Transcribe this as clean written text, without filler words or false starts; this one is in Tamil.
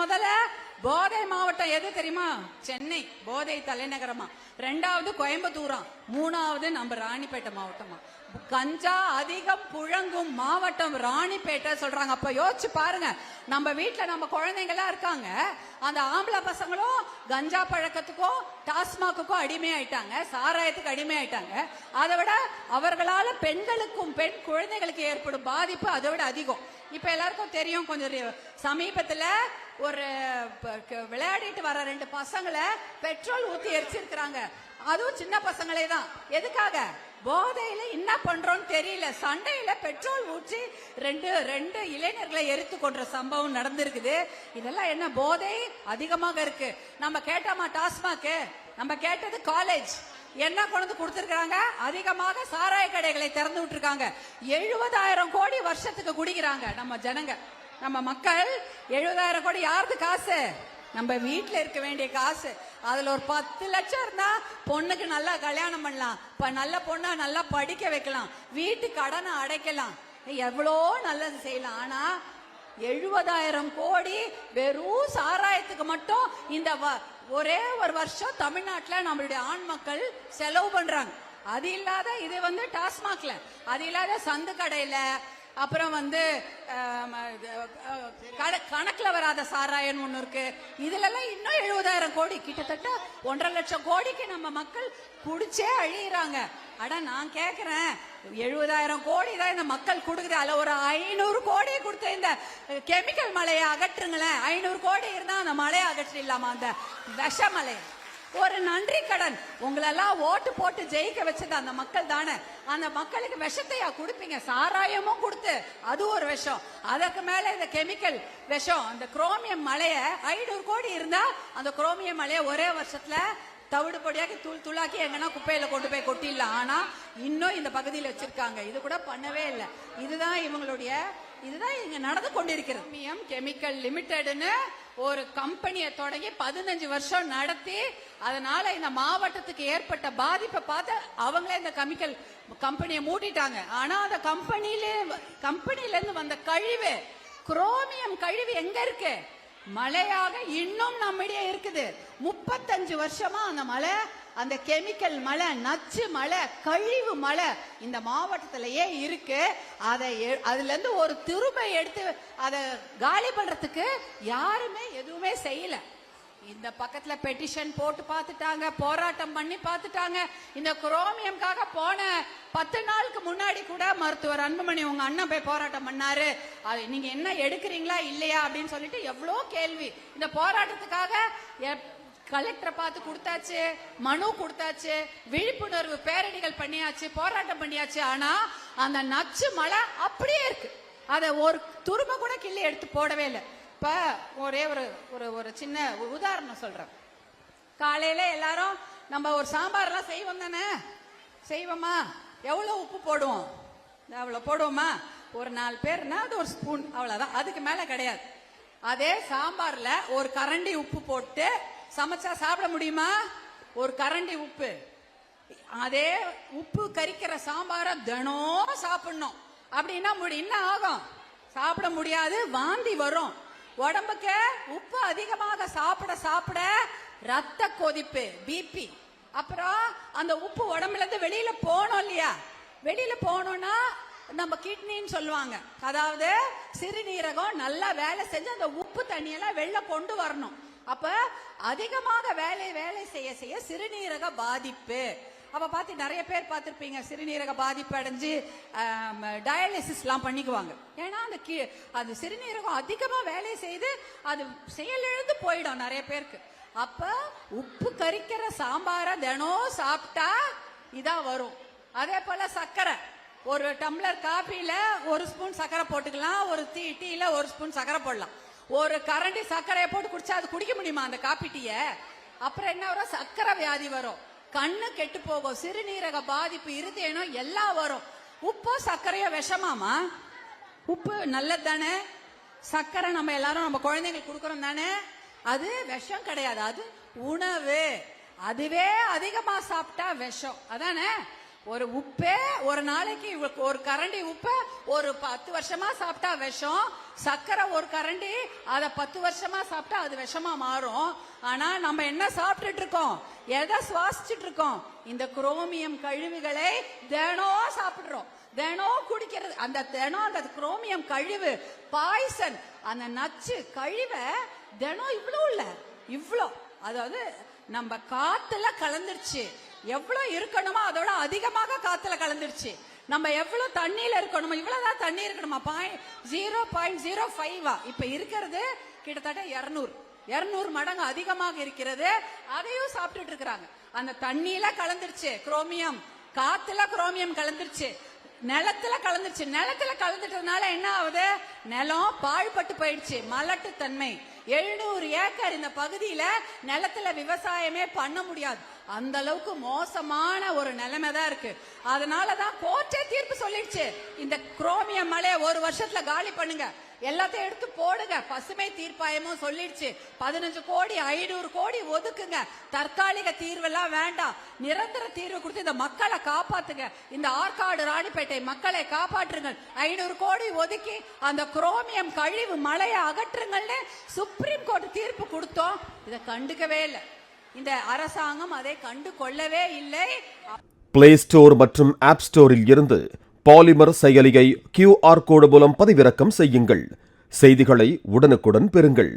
முதல்ல போதை மாவட்டம் எது தெரியுமா? சென்னை போதை தலைநகரமா, ரெண்டாவது கோயம்புத்தூரா, மூணாவது நம்ம ராணிப்பேட்டை மாவட்டமா. கஞ்சா அதிகம் புழங்கும் மாவட்டம் ராணிப்பேட்டை சொல்றாங்க. அப்ப யோசிச்சு பாருங்க, நம்ம வீட்டுல நம்ம குழந்தைங்க எல்லாம் இருக்காங்க, அந்த ஆம்பளை பசங்களும் கஞ்சா பழக்கத்துக்கும் டாஸ்மாக்குக்கும் அடிமையாயிட்டாங்க, சாராயத்துக்கு அடிமையாயிட்டாங்க. அதை விட அவர்களால பெண்களுக்கும் பெண் குழந்தைகளுக்கு ஏற்படும் பாதிப்பு அதை விட அதிகம். இப்ப எல்லாருக்கும் தெரியும், கொஞ்சம் சமீபத்துல ஒரு விளையாடிட்டு வர 2 பசங்களை பெட்ரோல் ஊத்தி எரிச்சிருக்கிறாங்க. அதுவும் சின்ன பசங்களே தான். எதுக்காக? போதையில என்ன பண்றோம்னு தெரியல, சண்டையில பெட்ரோல் ஊற்றி ரெண்டு இளைஞர்களை எரித்து கொன்ற சம்பவம் நடந்திருக்குது. இதெல்லாம் என்ன? போதை அதிகமாக இருக்கு. நம்ம கேட்டோமா டாஸ்மாக்? நம்ம கேட்டது காலேஜ். என்ன கொண்டு கொடுத்திருக்காங்க? அதிகமாக சாராய கடைகளை திறந்து விட்டுருக்காங்க. 70,000 கோடி வருஷத்துக்கு குடிக்கிறாங்க நம்ம ஜனங்க, நம்ம மக்கள். 70,000 கோடி யாருக்கு காசு? நம்ம வீட்டுல இருக்க வேண்டிய காசு. அதுல ஒரு 10 லட்சம் இருந்தா பொண்ணுக்கு நல்லா கல்யாணம் பண்ணலாம், நல்ல பொண்ணா நல்லா படிக்க வைக்கலாம், வீட்டு கடனை அடைக்கலாம், எவ்வளோ நல்லது செய்யலாம். ஆனா 70,000 கோடி வெறும் சாராயத்துக்கு மட்டும் இந்த ஒரே ஒரு வருஷம் தமிழ்நாட்டில் நம்மளுடைய ஆண் மக்கள் செலவு பண்றாங்க. அது இல்லாத இது டாஸ்மாக்ல, அது இல்லாத சந்து கடையில, அப்புறம் கணக்குல வராத சாராயம் ஒண்ணு இருக்கு. இதுல எல்லாம் இன்னும் 70,000 கோடி, கிட்டத்தட்ட 1.5 லட்சம் கோடிக்கு நம்ம மக்கள் குடிச்சே அழியிறாங்க. அட நான் கேக்குறேன், 70,000 கோடி தான் இந்த மக்கள் கொடுக்குது, அதுல ஒரு 500 கோடி கொடுத்த இந்த கெமிக்கல் மலையை அகற்றுங்களேன். 500 கோடி இருந்தா அந்த மலையை அகற்றிடலாமா? அந்த விஷ மலையை. ஒரு நன்றி கடன். உங்களெல்லாம் ஓட்டு போட்டு ஜெயிக்க வச்சது அந்த மக்கள் தானே. அந்த மக்களுக்கு விஷத்தையா கொடுப்பீங்க? சாராயமும் கொடுத்து அது ஒரு விஷம், அதற்கு மேல இந்த கெமிக்கல் விஷம், அந்த குரோமியம் மலைய 500 கோடி இருந்தா அந்த குரோமியம் மலைய ஒரே வருஷத்துல தவிடு பொடியாக்கி தூளாக்கி எங்கன்னா குப்பையில கொண்டு போய் கொட்டிடலாம். ஆனா இன்னும் இந்த பகுதியில் வச்சிருக்காங்க. இது கூட பண்ணவே இல்லை. இதுதான் இங்க நடந்து கொண்டிருக்கிறது. கெமிக்கல் லிமிடெட்னு ஒரு கம்பெனியை தொடங்கி 15 வருஷம் நடத்தி, அதனால இந்த மாவட்டத்துக்கு ஏற்பட்ட பாதிப்பை பார்த்து அவங்களே இந்த கெமிக்கல் கம்பெனியை மூடிட்டாங்க. ஆனா அந்த கம்பெனில இருந்து வந்த கழிவு, குரோமியம் கழிவு எங்க இருக்கு? மலையாக இன்னும் நம்மிடையே இருக்குது. 35 வருஷமா அந்த மலை, அந்த கெமிக்கல் மலை, நச்சு மலை, கழிவு மலை இந்த மாவட்டத்திலேயே இருக்கு. அதுல இருந்து ஒரு திரும்பை எடுத்து அதை காலி பண்றதுக்கு யாருமே எதுவுமே செய்யல. இந்த பக்கத்துல பெட்டிஷன் போட்டு பார்த்துட்டாங்க, போராட்டம் பண்ணி பார்த்துட்டாங்க. இந்த குரோமியம்காக போன 10 நாளுக்கு முன்னாடி கூட மருத்துவர் அன்புமணி உங்க அண்ணன் போய் போராட்டம் பண்ணாரு. நீங்க என்ன எடுக்கிறீங்களா இல்லையா அப்படின்னு சொல்லிட்டு எவ்வளோ கேள்வி. இந்த போராட்டத்துக்காக கலெக்டரை பார்த்து கொடுத்தாச்சு, மனு கொடுத்தாச்சு, விழிப்புணர்வு பேரணிகள் பண்ணியாச்சு, போராட்டம் பண்ணியாச்சு. ஆனா அந்த நச்சு மலை அப்படியே இருக்கு. அதை ஒரு துரும்ப கூட கிள்ளி எடுத்து போடவே இல்லை. இப்ப ஒரே ஒரு சின்ன உதாரணம் சொல்றேன். காலையில எல்லாரும் நம்ம ஒரு சாம்பார்லாம் செய்வோம் தானே, செய்வோமா? எவ்வளவு உப்பு போடுவோம்? அவ்வளவு போடுவோமா? ஒரு 4 பேர்னா அது ஒரு ஸ்பூன், அவ்வளவுதான், அதுக்கு மேல கிடையாது. அதே சாம்பார்ல ஒரு கரண்டி உப்பு போட்டு சமைச்சா சாப்பிட முடியுமா? ஒரு கரண்டி உப்பு. அதே உப்பு கரிக்கிற சாம்பார தினம் சாப்பிடணும் அப்படின்னா என்ன ஆகும்? சாப்பிட முடியாது, வாந்தி வரும். உடம்புக்கு உப்பு அதிகமாக சாப்பிட சாப்பிட ரத்த கொதிப்பு, பிபி. அப்புறம் அந்த உப்பு உடம்புல இருந்து வெளியில போனோம் இல்லையா? வெளியில போனோம்னா நம்ம கிட்னின்னு சொல்லுவாங்க. அதாவது சிறுநீரகம் நல்லா வேலை செஞ்சு அந்த உப்பு தண்ணியெல்லாம் வெளில கொண்டு வரணும். அப்ப அதிகமாக வேலை செய்ய செய்ய சிறுநீரக பாதிப்பு. அப்ப பார்த்து நிறைய பேர் பார்த்திருப்பீங்க, சிறுநீரக பாதிப்பு அடைஞ்சு டயாலிசிஸ் எல்லாம் பண்ணிக்குவாங்க. ஏன்னா அந்த சிறுநீரகம் அதிகமா வேலை செய்து அது செயலிழந்து போயிடும் நிறைய பேருக்கு. அப்ப உப்பு கரிக்கிற சாம்பார தினம் சாப்பிட்டா இதான் வரும். அதே போல சர்க்கரை, ஒரு டம்ளர் காபியில 1 ஸ்பூன் சர்க்கரை போட்டுக்கலாம், ஒரு டீல 1 ஸ்பூன் சர்க்கரை போடலாம். ஒரு கரண்டி சர்க்கரையை போட்டு குடிச்சா அது குடிக்க முடியுமா அந்த காபி டீய? அப்புறம் என்ன வரும்? சர்க்கரை வியாதி வரும், கண்ணு கெட்டு போகும், சிறுநீரக பாதிப்பு, இருதயம் எல்லாம் வரும். உப்பு சர்க்கரையோ விஷமாமா? உப்பு நல்லது தானே. சர்க்கரை நம்ம எல்லாரும் நம்ம குழந்தைங்களுக்கு கொடுக்கறோம் தானே, அது விஷம் கிடையாது, அது உணவு. அதுவே அதிகமா சாப்பிட்டா விஷம், அதானே? ஒரு உப்பே ஒரு நாளைக்கு ஒரு கரண்டி உப்பை ஒரு 10 வருஷமா சாப்பிட்டா விஷம், சர்க்கரை ஒரு கரண்டி அத 10 வருஷமா சாப்பிட்டா அது விஷமா மாறும். ஆனா நம்ம என்ன சாப்பிட்டுட்டு இருக்கோம், எதை சுவாசிச்சுட்டு இருக்கோம், இந்த குரோமியம் கழிவுகளை தினம் சாப்பிடுறோம், தினம் குடிக்கிறது. அந்த குரோமியம் கழிவு பாய்சன், அந்த நச்சு கழிவை தினம் இவ்வளோ அதாவது நம்ம காத்துல கலந்துருச்சு. எவ்வளவு இருக்கணுமோ அதோட அதிகமாக காத்துல கலந்துருச்சு. நம்ம எவ்வளவு தண்ணியில இருக்கணுமோ இவ்வளவுதான் தண்ணி இருக்கணுமா, 0.05 இப்ப இருக்கிறது கிட்டத்தட்ட 200 மடங்கு அதிகமாக இருக்கிறது. அதையும் சாப்பிட்டுட்டு இருக்கிறாங்க. அந்த தண்ணியில கலந்துருச்சு குரோமியம், காத்துல குரோமியம் கலந்துருச்சு, நிலத்துல கலந்துருச்சு. நிலத்துல கலந்துட்டதுனால என்ன ஆகுது, நிலம் பாழ்பட்டு போயிடுச்சு, மலட்டு தன்மை. 700 ஏக்கர் இந்த பகுதியில நிலத்துல விவசாயமே பண்ண முடியாது. அந்த அளவுக்கு மோசமான ஒரு நிலைமை தான் இருக்கு. அதனாலதான் கோர்ட்டே தீர்ப்பு சொல்லிடுச்சு, இந்த குரோமியம் மலையை 1 வருஷத்துல காலி பண்ணுங்க, எல்லாத்தையும் எடுத்து போடுங்க. பசுமை தீர்ப்பாயமும் சொல்லிடுச்சு 15 கோடி 500 கோடி ஒதுக்குங்க. தற்காலிக தீர்வெல்லாம் வேண்டாம், நிரந்தர தீர்வு கொடுத்து இந்த மக்களை காப்பாத்துங்க, இந்த ஆற்காடு ராணிப்பேட்டை மக்களை காப்பாற்றுங்கள். 500 கோடி ஒதுக்கி அந்த குரோமியம் கழிவு மலையை அகற்றுங்கள்னு சுப்ரீம் கோர்ட் தீர்ப்பு கொடுத்தோம். இதை கண்டுக்கவே இல்லை, இந்த அரசாங்கம் அதை கண்டு கொள்ளவே இல்லை. பிளே ஸ்டோர் மற்றும் ஆப் ஸ்டோரில் இருந்து பாலிமர் செயலியை QR கோடு மூலம் பதிவிறக்கம் செய்யுங்கள். செய்திகளை உடனுக்குடன் பெறுங்கள்.